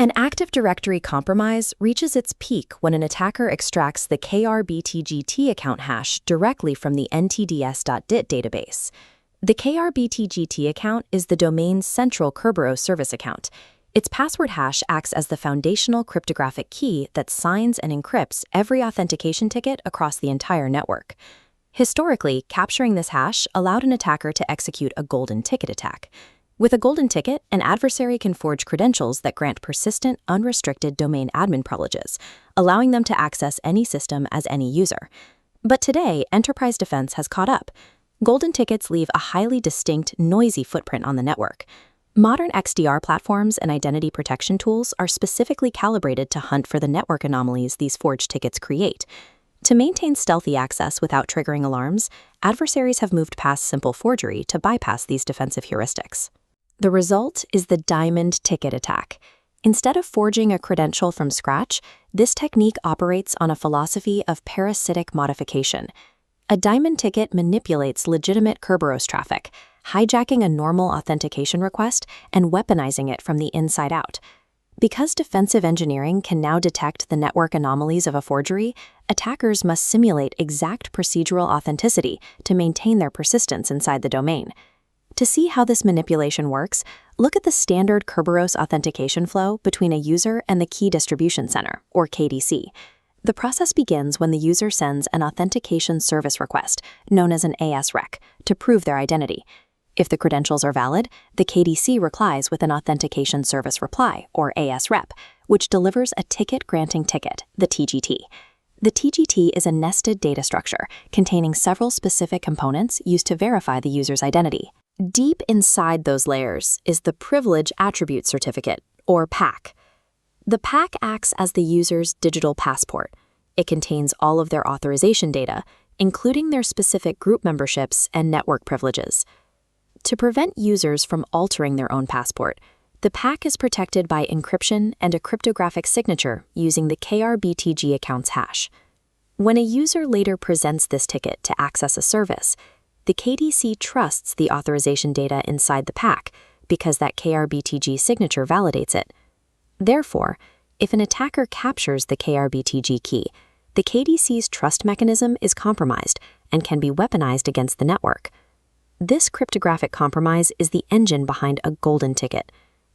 An Active Directory compromise reaches its peak when an attacker extracts the KRBTGT account hash directly from the ntds.dit database. The KRBTGT account is the domain's central Kerberos service account. Its password hash acts as the foundational cryptographic key that signs and encrypts every authentication ticket across the entire network. Historically, capturing this hash allowed an attacker to execute a golden ticket attack. With a golden ticket, an adversary can forge credentials that grant persistent, unrestricted domain admin privileges, allowing them to access any system as any user. But today, enterprise defense has caught up. Golden tickets leave a highly distinct, noisy footprint on the network. Modern XDR platforms and identity protection tools are specifically calibrated to hunt for the network anomalies these forged tickets create. To maintain stealthy access without triggering alarms, adversaries have moved past simple forgery to bypass these defensive heuristics. The result is the diamond ticket attack. Instead of forging a credential from scratch, this technique operates on a philosophy of parasitic modification. A diamond ticket manipulates legitimate Kerberos traffic, hijacking a normal authentication request and weaponizing it from the inside out. Because defensive engineering can now detect the network anomalies of a forgery, attackers must simulate exact procedural authenticity to maintain their persistence inside the domain. To see how this manipulation works, look at the standard Kerberos authentication flow between a user and the Key Distribution Center, or KDC. The process begins when the user sends an authentication service request, known as an ASREC, to prove their identity. If the credentials are valid, the KDC replies with an authentication service reply, or ASREP, which delivers a ticket-granting ticket, the TGT. The TGT is a nested data structure containing several specific components used to verify the user's identity. Deep inside those layers is the Privilege Attribute Certificate, or PAC. The PAC acts as the user's digital passport. It contains all of their authorization data, including their specific group memberships and network privileges. To prevent users from altering their own passport, the PAC is protected by encryption and a cryptographic signature using the KRBTG account's hash. When a user later presents this ticket to access a service, the KDC trusts the authorization data inside the PAC because that KRBTG signature validates it. Therefore, if an attacker captures the KRBTG key, the KDC's trust mechanism is compromised and can be weaponized against the network. This cryptographic compromise is the engine behind a golden ticket.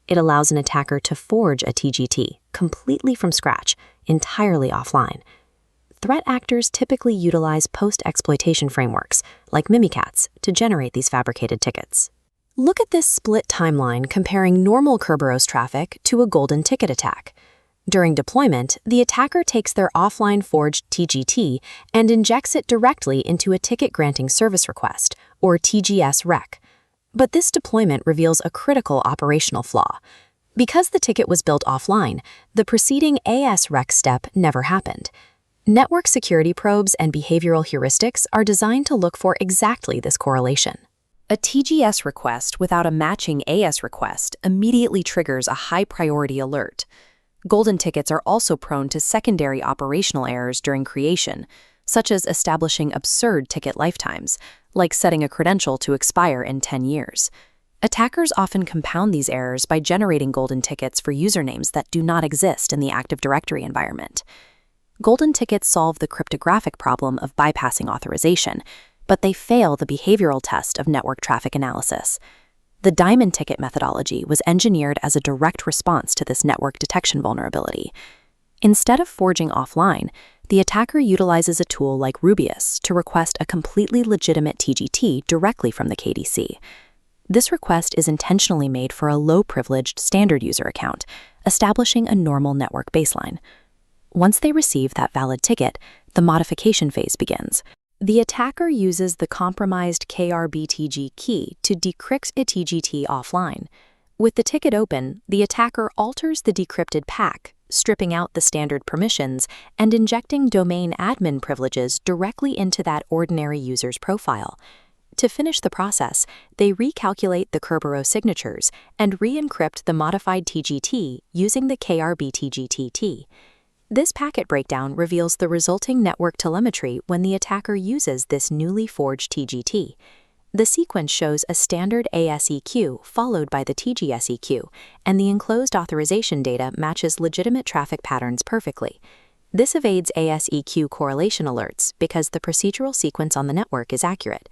It allows an attacker to forge a TGT completely from scratch, entirely offline. Threat actors typically utilize post-exploitation frameworks, like Mimikatz, to generate these fabricated tickets. Look at this split timeline comparing normal Kerberos traffic to a golden ticket attack. During deployment, the attacker takes their offline forged TGT and injects it directly into a ticket-granting service request, or TGS rec. But this deployment reveals a critical operational flaw. Because the ticket was built offline, the preceding ASREC step never happened. Network security probes and behavioral heuristics are designed to look for exactly this correlation. A TGS request without a matching AS request immediately triggers a high-priority alert. Golden tickets are also prone to secondary operational errors during creation, such as establishing absurd ticket lifetimes, like setting a credential to expire in 10 years. Attackers often compound these errors by generating golden tickets for usernames that do not exist in the Active Directory environment. Golden tickets solve the cryptographic problem of bypassing authorization, but they fail the behavioral test of network traffic analysis. The diamond ticket methodology was engineered as a direct response to this network detection vulnerability. Instead of forging offline, the attacker utilizes a tool like Rubius to request a completely legitimate TGT directly from the KDC. This request is intentionally made for a low-privileged standard user account, establishing a normal network baseline. Once they receive that valid ticket, the modification phase begins. The attacker uses the compromised KRBTG key to decrypt a TGT offline. With the ticket open, the attacker alters the decrypted PAC, stripping out the standard permissions and injecting domain admin privileges directly into that ordinary user's profile. To finish the process, they recalculate the Kerberos signatures and re-encrypt the modified TGT using the KRBTGT. This packet breakdown reveals the resulting network telemetry when the attacker uses this newly forged TGT. The sequence shows a standard ASEQ followed by the TGSEQ, and the enclosed authorization data matches legitimate traffic patterns perfectly. This evades ASEQ correlation alerts because the procedural sequence on the network is accurate.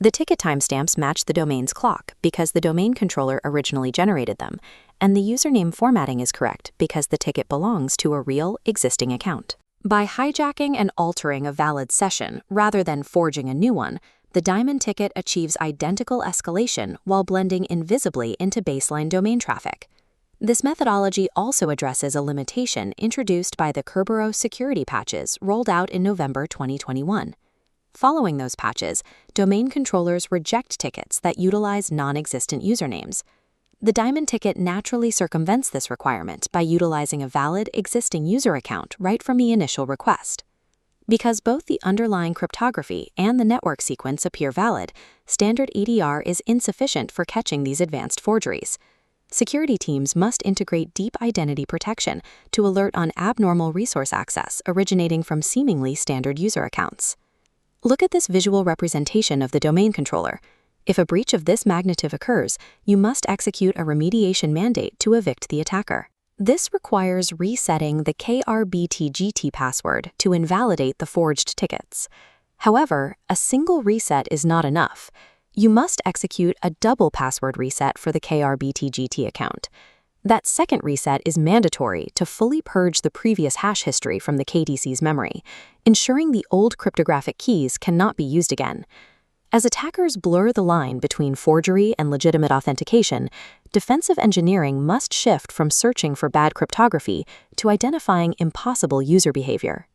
The ticket timestamps match the domain's clock because the domain controller originally generated them, and the username formatting is correct because the ticket belongs to a real, existing account. By hijacking and altering a valid session rather than forging a new one, the diamond ticket achieves identical escalation while blending invisibly into baseline domain traffic. This methodology also addresses a limitation introduced by the Kerberos security patches rolled out in November 2021. Following those patches, domain controllers reject tickets that utilize non-existent usernames. The diamond ticket naturally circumvents this requirement by utilizing a valid existing user account right from the initial request. Because both the underlying cryptography and the network sequence appear valid, standard EDR is insufficient for catching these advanced forgeries. Security teams must integrate deep identity protection to alert on abnormal resource access originating from seemingly standard user accounts. Look at this visual representation of the domain controller. If a breach of this magnitude occurs, you must execute a remediation mandate to evict the attacker. This requires resetting the KRBTGT password to invalidate the forged tickets. However, a single reset is not enough. You must execute a double password reset for the KRBTGT account. That second reset is mandatory to fully purge the previous hash history from the KDC's memory, ensuring the old cryptographic keys cannot be used again. As attackers blur the line between forgery and legitimate authentication, defensive engineering must shift from searching for bad cryptography to identifying impossible user behavior.